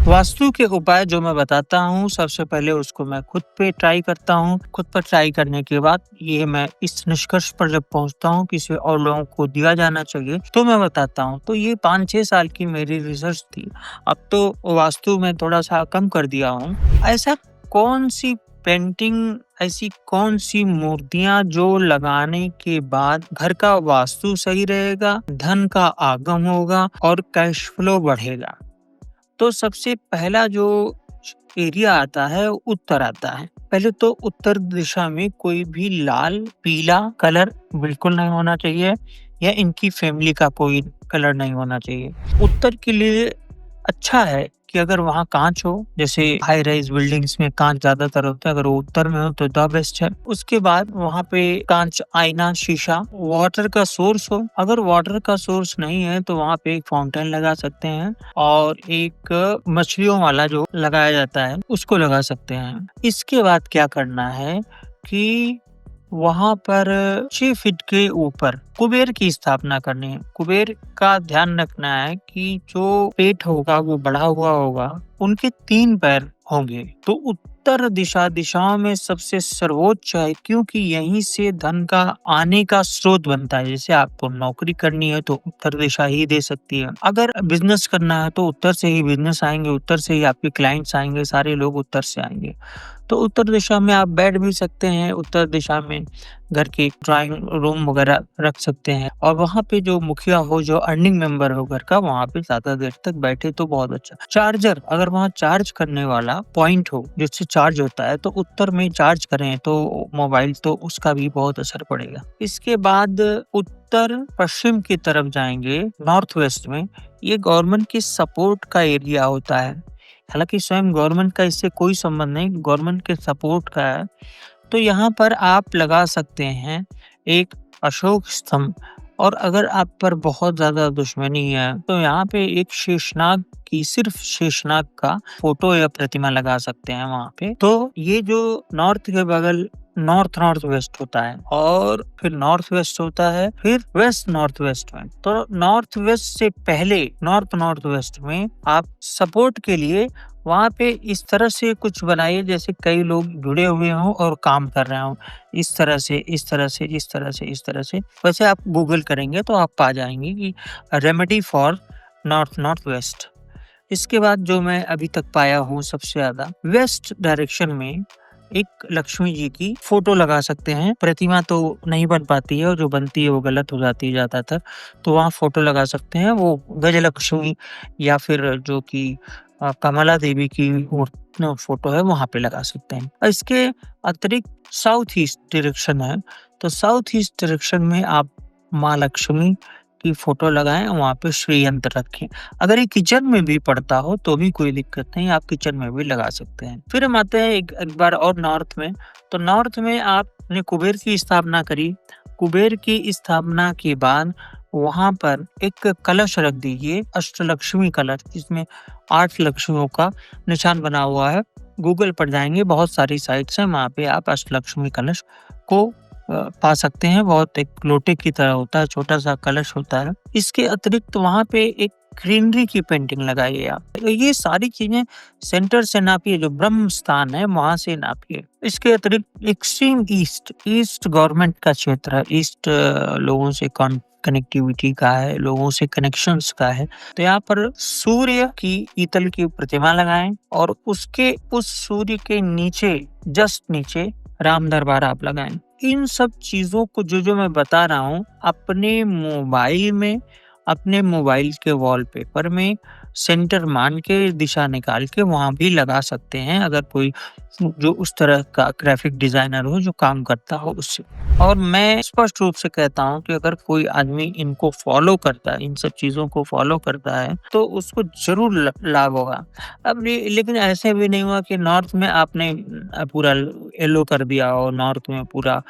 वास्तु के उपाय जो मैं बताता हूँ, सबसे पहले उसको मैं खुद पे ट्राई करता हूँ। खुद पर ट्राई करने के बाद ये मैं इस निष्कर्ष पर जब पहुँचता हूँ कि इसे और लोगों को दिया जाना चाहिए, तो मैं बताता हूँ। तो ये 5-6 साल की मेरी रिसर्च थी। अब तो वास्तु में थोड़ा-सा कम कर दिया हूँ। ऐसा कौन-सी पेंटिंग, ऐसी कौन-सी मूर्तियाँ जो लगाने के बाद घर का वास्तु सही रहेगा, धन का आगम होगा और कैश फ्लो बढ़ेगा? तो सबसे पहला जो एरिया आता है उत्तर आता है। पहले तो उत्तर दिशा में कोई भी लाल, पीला कलर बिल्कुल नहीं होना चाहिए या इनकी फैमिली का कोई कलर नहीं होना चाहिए। उत्तर के लिए अच्छा है कि अगर वहाँ काँच हो, जैसे हाई राइज़ बिल्डिंग्स में काँच ज़्यादातर होता है, अगर वो उत्तर में हो तो द बेस्ट है। उसके बाद वहाँ पे काँच, आईना, शीशा, वाटर का सोर्स हो, अगर वाटर का सोर्स नहीं है तो वहाँ पे एक फाउंटेन लगा सकते हैं और एक मछलियों वाला जो लगाया जाता है, उसको लगा सकते हैं। इसके बाद क्या करना है कि वहाँ पर 6 फीट के ऊपर कुबेर की स्थापना करनी है। कुबेर का ध्यान रखना है कि जो पेट होगा वो बढ़ा हुआ होगा, उनके 3 पैर होंगे। तो उत्तर दिशाओं में सबसे सर्वोच्च है, क्योंकि यहीं से धन का आने का स्रोत बनता है। जैसे आपको नौकरी करनी है तो उत्तर दिशा ही दे सकती है। अगर बिज़नेस करना है तो उत्तर से ही बिज़नेस आएँगे, उत्तर से ही आपके क्लाइंट्स आएँगे, सारे लोग उत्तर से आएँगे। तो उत्तर दिशा में आप बैठ भी सकते हैं, उत्तर दिशा में घर के ड्राइंग रूम वगैरह रख सकते हैं और वहाँ पे जो मुखिया हो, जो अर्निंग मेंबर हो घर का, वहाँ पे ज़्यादा देर तक बैठे तो बहुत अच्छा। चार्जर, अगर वहाँ चार्ज करने वाला पॉइंट हो जिससे चार्ज होता है, तो उत्तर में चार्ज करें तो मोबाइल, तो उसका भी बहुत असर पड़ेगा। इसके बाद उत्तर पश्चिम की तरफ जाएंगे, नॉर्थ वेस्ट में, ये गवर्नमेंट की सपोर्ट का एरिया होता है। हालाँकि स्वयं गवर्नमेंट का इससे कोई संबंध नहीं, गवर्नमेंट के सपोर्ट का है। तो यहाँ पर आप लगा सकते हैं एक अशोक स्तंभ, और अगर आप पर बहुत ज़्यादा दुश्मनी है तो यहाँ पे एक शेषनाग की, सिर्फ शेषनाग का फोटो या प्रतिमा लगा सकते हैं वहाँ पे। तो ये जो नॉर्थ के बगल नॉर्थ वेस्ट होता है और फिर नॉर्थ वेस्ट होता है, फिर वेस्ट नॉर्थ वेस्ट में। तो नॉर्थ वेस्ट से पहले नॉर्थ वेस्ट में आप सपोर्ट के लिए वहाँ पे इस तरह से कुछ बनाइए जैसे कई लोग जुड़े हुए हों और काम कर रहे हों। इस तरह से, इस तरह से, इस तरह से, इस तरह से। वैसे आप गूगल करेंगे तो आप पा जाएँगे कि रेमेडी फॉर नॉर्थ वेस्ट। इसके बाद जो मैं अभी तक पाया हूँ सबसे ज़्यादा, वेस्ट डायरेक्शन में एक लक्ष्मी जी की फोटो लगा सकते हैं। प्रतिमा तो नहीं बन पाती है और जो बनती है वो गलत हो जाती है ज़्यादातर। तो वहाँ फोटो लगा सकते हैं, वो गजलक्ष्मी या फिर जो कि कमला देवी की फोटो है, वहाँ पे लगा सकते हैं। और इसके अतिरिक्त साउथ ईस्ट डायरेक्शन है, तो साउथ ईस्ट डायरेक्शन में आप माँ लक्ष्मी की फोटो लगाएं, वहाँ पे श्री यंत्र रखें। अगर ये किचन में भी पड़ता हो तो भी कोई दिक्कत नहीं, आप किचन में भी लगा सकते हैं। फिर हम आते हैं एक बार और नॉर्थ में। तो नॉर्थ में आपने कुबेर की स्थापना करी। कुबेर की स्थापना के बाद वहाँ पर एक कलश रख दीजिए, अष्टलक्ष्मी कलश, जिसमें 8 लक्ष्मियों का निशान बना हुआ है। गूगल पर जाएंगे, बहुत सारी साइट्स हैं, वहाँ पे आप अष्टलक्ष्मी कलश को पा सकते हैं। बहुत एक लोटे की तरह होता है, छोटा सा कलश होता है। इसके अतिरिक्त वहाँ पे एक ग्रीनरी की पेंटिंग लगाइए आप। तो ये सारी चीजें सेंटर से नापिए, जो ब्रह्म स्थान है वहां से नापिए। इसके अतिरिक्त एक्सट्रीम ईस्ट गवर्नमेंट का क्षेत्र है, ईस्ट लोगों से कनेक्टिविटी का है, लोगों से कनेक्शंस का है। तो यहाँ पर सूर्य की पीतल की प्रतिमा लगाएं और उसके उस सूर्य के नीचे, जस्ट नीचे, राम दरबार आप लगाएं। इन सब चीजों को जो मैं बता रहा हूँ, अपने मोबाइल के वॉलपेपर में सेंटर मान के, दिशा निकाल के वहां भी लगा सकते हैं, अगर कोई जो उस तरह का ग्राफिक डिजाइनर हो जो काम करता हो उससे। और मैं स्पष्ट रूप से कहता हूँ कि अगर कोई आदमी इनको फॉलो करता है, इन सब चीजों को फॉलो करता है, तो उसको जरूर लाभ होगा। अब लेकिन ऐसे भी नहीं हुआ कि नॉर्थ में आपने पूरा येलो कर दिया हो, नॉर्थ में पूरा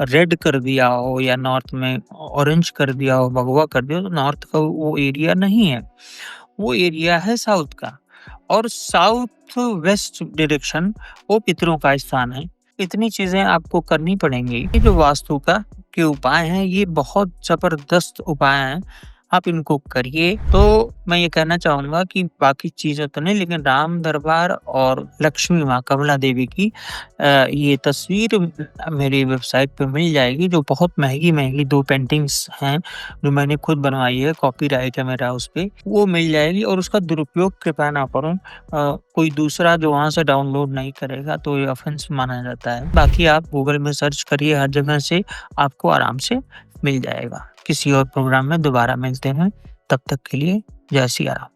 रेड कर दिया हो, या नॉर्थ में ऑरेंज कर दिया हो, भगवा कर दिया हो। तो नॉर्थ का वो एरिया नहीं है, वो एरिया है साउथ का। और साउथ वेस्ट डायरेक्शन वो पितरों का स्थान है। इतनी चीजें आपको करनी पड़ेंगी। ये जो वास्तु का के उपाय हैं, ये बहुत जबरदस्त उपाय हैं। आप इनको करिए। तो मैं ये कहना चाहूँगा कि बाकी चीज़ें तो नहीं, लेकिन राम दरबार और लक्ष्मी माँ कमला देवी की ये तस्वीर मेरी वेबसाइट पे मिल जाएगी, जो बहुत महँगी-महँगी 2 पेंटिंग्स हैं, जो मैंने खुद बनवाई है, कॉपीराइट है मेरा उसपे, वो मिल जाएगी। और उसका दुरुपयोग कृपया ना करो। कोई दूसरा जो वहाँ से डाउनलोड नहीं करेगा तो ये ऑफ़ेंस माना जाता है। बाकी आप गूगल में सर्च करिए, हर जगह से आपको आराम से मिल जाएगा। किसी और प्रोग्राम में दोबारा मिलते हैं, तब तक के लिए जय सिया राम।